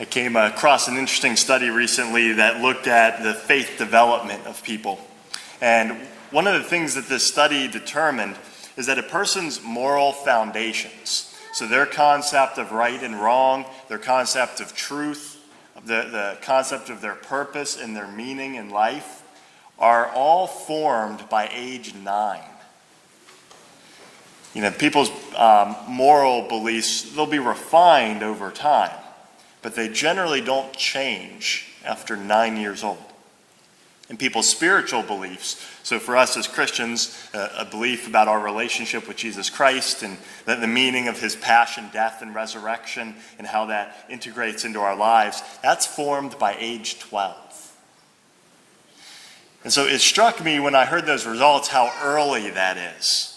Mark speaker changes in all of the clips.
Speaker 1: I came across an interesting study recently that looked at the faith development of people. And one of the things that this study determined is that a person's moral foundations, so their concept of right and wrong, their concept of truth, the concept of their purpose and their meaning in life, are all formed by age 9. People's moral beliefs, they'll be refined over time, but they generally don't change after 9 years old. And people's spiritual beliefs, so for us as Christians, a belief about our relationship with Jesus Christ and the meaning of his passion, death, and resurrection, and how that integrates into our lives, that's formed by age 12. And so it struck me when I heard those results how early that is.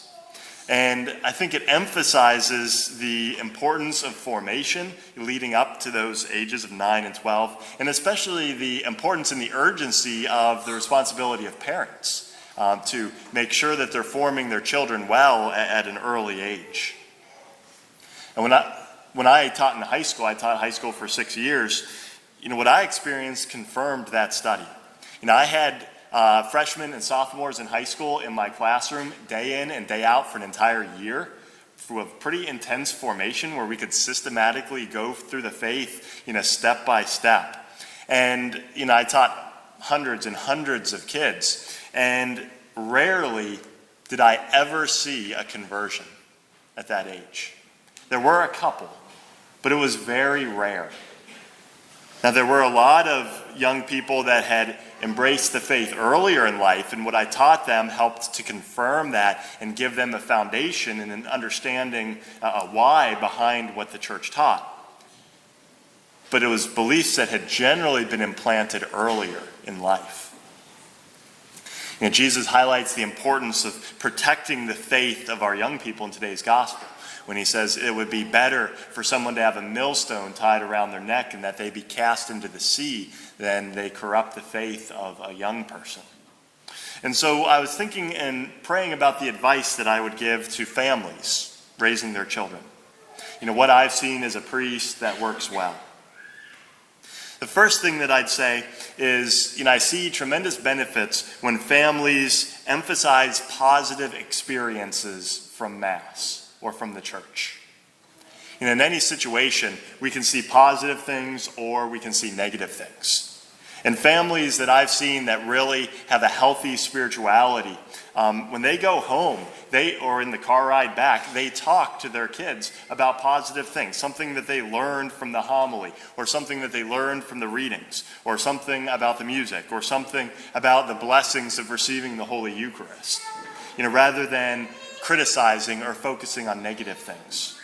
Speaker 1: And I think it emphasizes the importance of formation leading up to those ages of 9 and 12, and especially the importance and the urgency of the responsibility of parents to make sure that they're forming their children well at an early age. And when I taught in high school, I taught high school for 6 years, what I experienced confirmed that study. I had freshmen and sophomores in high school in my classroom day in and day out for an entire year through a pretty intense formation where we could systematically go through the faith, step by step. And, I taught hundreds and hundreds of kids, and rarely did I ever see a conversion at that age. There were a couple, but it was very rare. Now, there were a lot of young people that had embraced the faith earlier in life, and what I taught them helped to confirm that and give them a foundation and an understanding, a why behind what the church taught. But it was beliefs that had generally been implanted earlier in life. Jesus highlights the importance of protecting the faith of our young people in today's gospel, when he says it would be better for someone to have a millstone tied around their neck and that they be cast into the sea than they corrupt the faith of a young person. And so I was thinking and praying about the advice that I would give to families raising their children. What I've seen as a priest that works well. The first thing that I'd say is, I see tremendous benefits when families emphasize positive experiences from Mass or from the church. In any situation, we can see positive things or we can see negative things. And families that I've seen that really have a healthy spirituality, when they go home, or in the car ride back, they talk to their kids about positive things, something that they learned from the homily, or something that they learned from the readings, or something about the music, or something about the blessings of receiving the Holy Eucharist, rather than criticizing or focusing on negative things.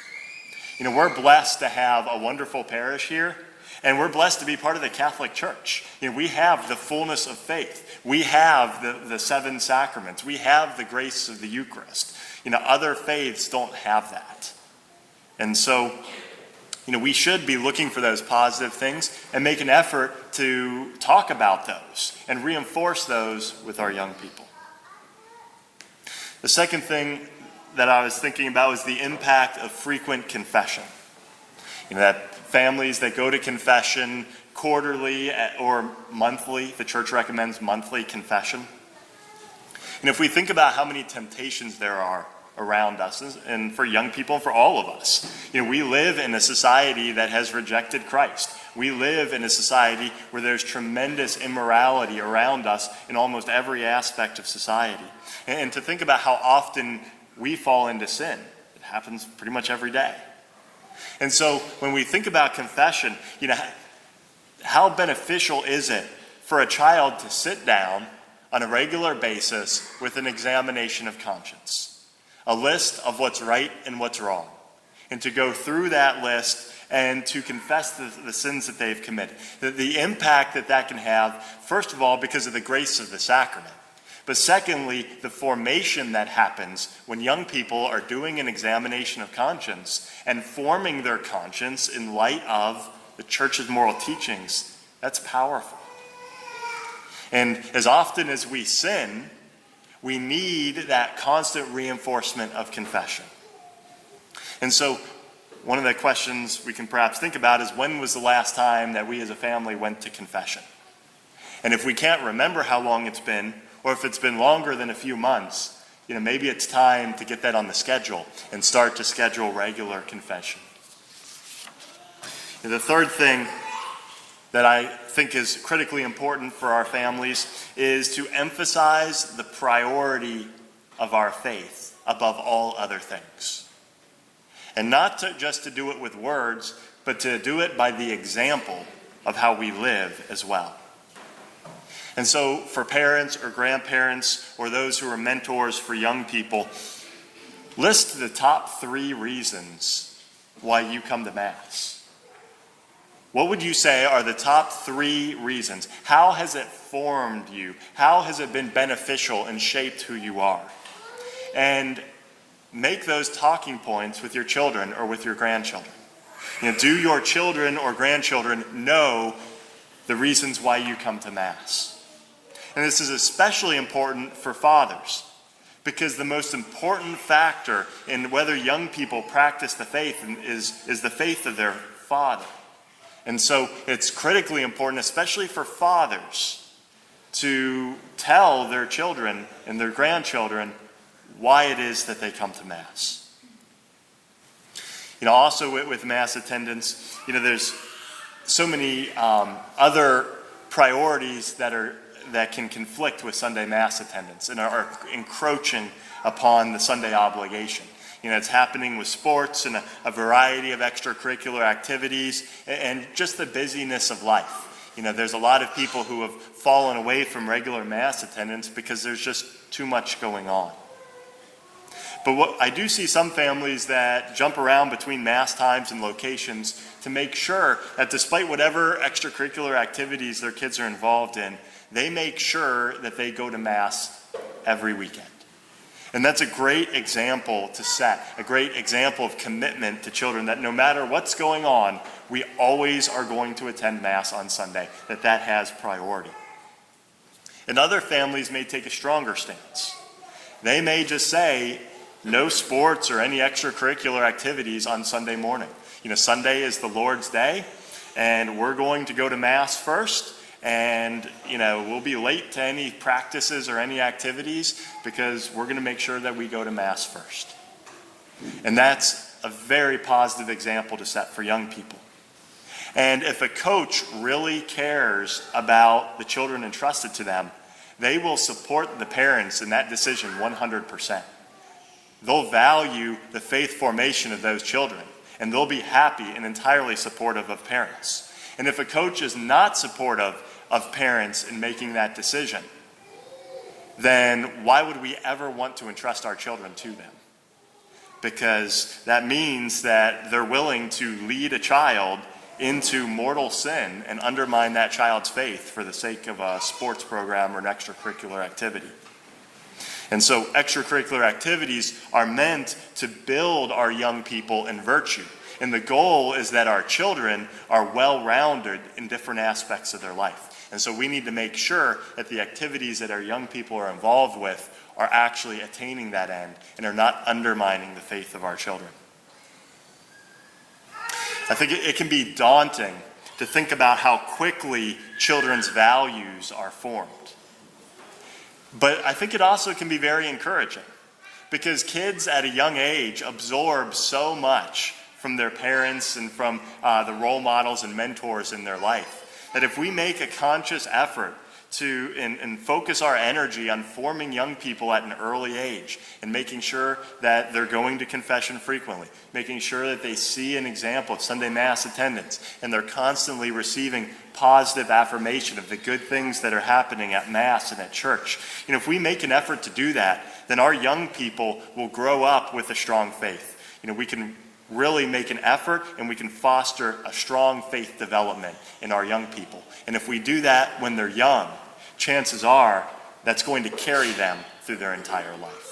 Speaker 1: We're blessed to have a wonderful parish here, and we're blessed to be part of the Catholic Church. We have the fullness of faith. We have the 7 sacraments. We have the grace of the Eucharist. Other faiths don't have that. And so, we should be looking for those positive things and make an effort to talk about those and reinforce those with our young people. The second thing that I was thinking about was the impact of frequent confession. That families that go to confession quarterly or monthly, the church recommends monthly confession. And if we think about how many temptations there are around us, and for young people and for all of us, we live in a society that has rejected Christ. We live in a society where there's tremendous immorality around us in almost every aspect of society. And to think about how often we fall into sin, it happens pretty much every day. And so when we think about confession, how beneficial is it for a child to sit down on a regular basis with an examination of conscience, a list of what's right and what's wrong, and to go through that list and to confess the sins that they've committed. The impact that can have, first of all, because of the grace of the sacrament, but secondly, the formation that happens when young people are doing an examination of conscience and forming their conscience in light of the church's moral teachings, that's powerful. And as often as we sin, we need that constant reinforcement of confession. And so one of the questions we can perhaps think about is, when was the last time that we as a family went to confession? And if we can't remember how long it's been, or if it's been longer than a few months, maybe it's time to get that on the schedule and start to schedule regular confession. And the third thing that I think is critically important for our families is to emphasize the priority of our faith above all other things. And not just to do it with words, but to do it by the example of how we live as well. And so for parents or grandparents or those who are mentors for young people, list the top 3 reasons why you come to Mass. What would you say are the top 3 reasons? How has it formed you? How has it been beneficial and shaped who you are? And make those talking points with your children or with your grandchildren. Do your children or grandchildren know the reasons why you come to Mass? And this is especially important for fathers, because the most important factor in whether young people practice the faith is the faith of their father. And so it's critically important, especially for fathers, to tell their children and their grandchildren why it is that they come to Mass. Also with Mass attendance, there's so many other priorities that can conflict with Sunday Mass attendance and are encroaching upon the Sunday obligation. It's happening with sports and a variety of extracurricular activities and just the busyness of life. There's a lot of people who have fallen away from regular Mass attendance because there's just too much going on. But what I do see some families that jump around between Mass times and locations to make sure that despite whatever extracurricular activities their kids are involved in, they make sure that they go to Mass every weekend. And that's a great example to set, a great example of commitment to children, that no matter what's going on, we always are going to attend Mass on Sunday, that has priority. And other families may take a stronger stance. They may just say, no sports or any extracurricular activities on Sunday morning. Sunday is the Lord's Day, and we're going to go to Mass first. And, we'll be late to any practices or any activities because we're going to make sure that we go to Mass first. And that's a very positive example to set for young people. And if a coach really cares about the children entrusted to them, they will support the parents in that decision 100%. They'll value the faith formation of those children, and they'll be happy and entirely supportive of parents. And if a coach is not supportive of parents in making that decision, then why would we ever want to entrust our children to them? Because that means that they're willing to lead a child into mortal sin and undermine that child's faith for the sake of a sports program or an extracurricular activity. And so extracurricular activities are meant to build our young people in virtue. And the goal is that our children are well-rounded in different aspects of their life. And so we need to make sure that the activities that our young people are involved with are actually attaining that end and are not undermining the faith of our children. I think it can be daunting to think about how quickly children's values are formed. But I think it also can be very encouraging, because kids at a young age absorb so much from their parents and from the role models and mentors in their life, that if we make a conscious effort to and focus our energy on forming young people at an early age and making sure that they're going to confession frequently, making sure that they see an example of Sunday Mass attendance, and they're constantly receiving positive affirmation of the good things that are happening at Mass and at church. If we make an effort to do that, then our young people will grow up with a strong faith. We can really make an effort, and we can foster a strong faith development in our young people. And if we do that when they're young, chances are that's going to carry them through their entire life.